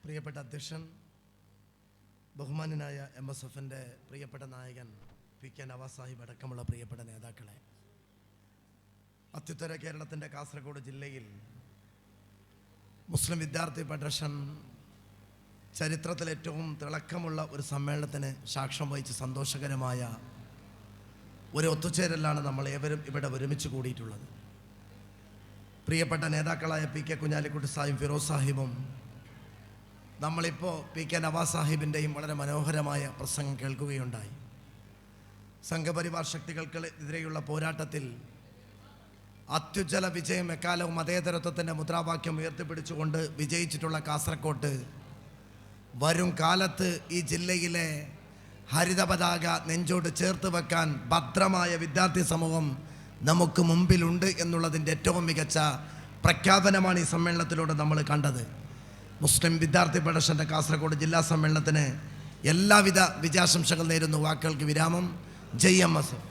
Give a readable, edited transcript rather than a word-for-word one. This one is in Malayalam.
പ്രിയപ്പെട്ട അധ്യക്ഷൻ, ബഹുമാന്യനായ MSFന്റെ പ്രിയപ്പെട്ട നായകൻ PK നവാസ് സാഹിബ് അടക്കമുള്ള പ്രിയപ്പെട്ട നേതാക്കളെ, അത്യുത്തര കേരളത്തിൻ്റെ കാസർഗോഡ് ജില്ലയിൽ മുസ്ലിം വിദ്യാർത്ഥി ഫെഡറേഷൻ ചരിത്രത്തിൽ ഏറ്റവും തിളക്കമുള്ള ഒരു സമ്മേളനത്തിന് സാക്ഷ്യം വഹിച്ച് സന്തോഷകരമായ ഒരു ഒത്തുചേരലാണ് നമ്മൾ ഏവരും ഇവിടെ ഒരുമിച്ച് കൂടിയിട്ടുള്ളത്. പ്രിയപ്പെട്ട നേതാക്കളായ PK കുഞ്ഞാലിക്കുട്ടി സാഹിബ്, ഫിറോസ് സാഹിബും നമ്മളിപ്പോൾ PK നവാസ് സാഹിബിൻ്റെയും വളരെ മനോഹരമായ പ്രസംഗം കേൾക്കുകയുണ്ടായി. സംഘപരിവാർ ശക്തികൾക്കെതിരെയുള്ള പോരാട്ടത്തിൽ അത്യുജ്വല വിജയം എക്കാലവും മതേതരത്വത്തിൻ്റെ മുദ്രാവാക്യം ഉയർത്തിപ്പിടിച്ചുകൊണ്ട് വിജയിച്ചിട്ടുള്ള കാസർകോട്ട് വരും കാലത്ത് ഈ ജില്ലയിലെ ഹരിത പതാക നെഞ്ചോട് ചേർത്ത് വെക്കാൻ ഭദ്രമായ വിദ്യാർത്ഥി സമൂഹം നമുക്ക് മുമ്പിലുണ്ട് എന്നുള്ളതിൻ്റെ ഏറ്റവും മികച്ച പ്രഖ്യാപനമാണ് ഈ സമ്മേളനത്തിലൂടെ നമ്മൾ കണ്ടത്. മുസ്ലിം വിദ്യാർത്ഥി ഫെഡറേഷൻ്റെ കാസർഗോഡ് ജില്ലാ സമ്മേളനത്തിന് എല്ലാവിധ വിജയാശംസകൾ നേരുന്നു. വാക്കുകൾക്ക് വിരാമം. ജയ് MSF.